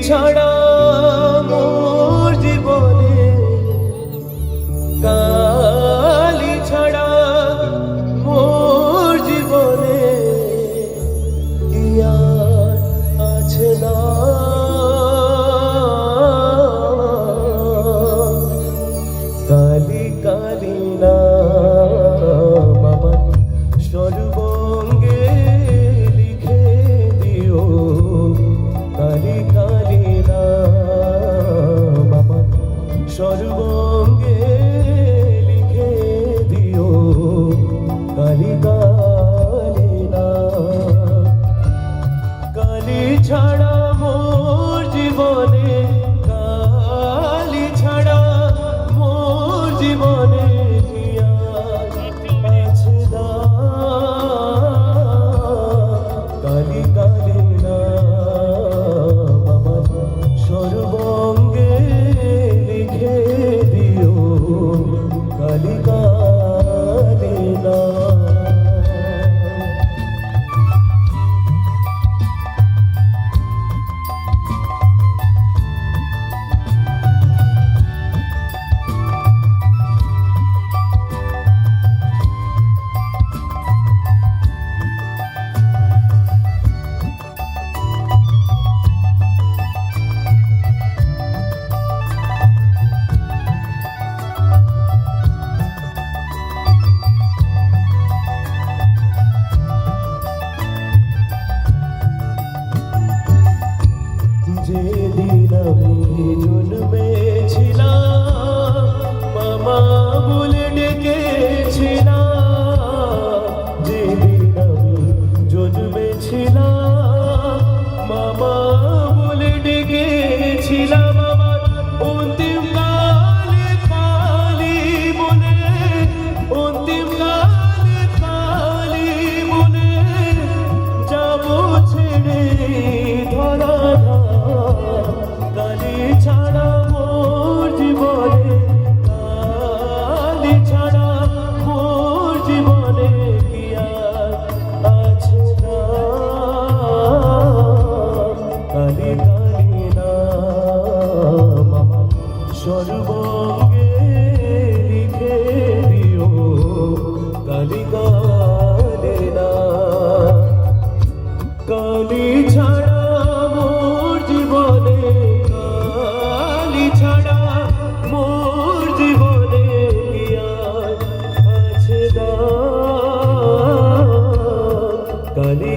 ছাড়া মোর জীবনে, কালি ছাড়া মোর জীবনে কি আর আছে না। কালি কালি না আমার সর্বঙ্গে লিখে দিও, কালি কালি না আমার সর্বঙ্গে লিখে দিও, কালি কালি না। কালি ছাড়া মোর জীবনে, কালি ছাড়া মোর জীবনে কি আর আছে না। কালি কালি না আমার সর্বঙ্গে লিখে দিও, কালি কালি না। যেদিন আমি জন্মেছিলাম মামা বলে ডেকেছিলাম, যেদিন আমি জন্মেছিলাম মামা বলে ডেকেছিলাম, আমার অন্তিম কালে কালি বলে, অন্তিম কালে কালি বলে যাব ছেড়ে ধরা। কালি ছাড়া মোর জীবনে, কালি ছাড়া মোর জীবনে কি আর আছে না। কালি কালি না আমার সর্বঙ্গে লিখে দিও, কালি কালি না। কালি ছাড়া মোর জীবনে, কালি ছাড়া মোর জীবনে কি আর আছে না। কালি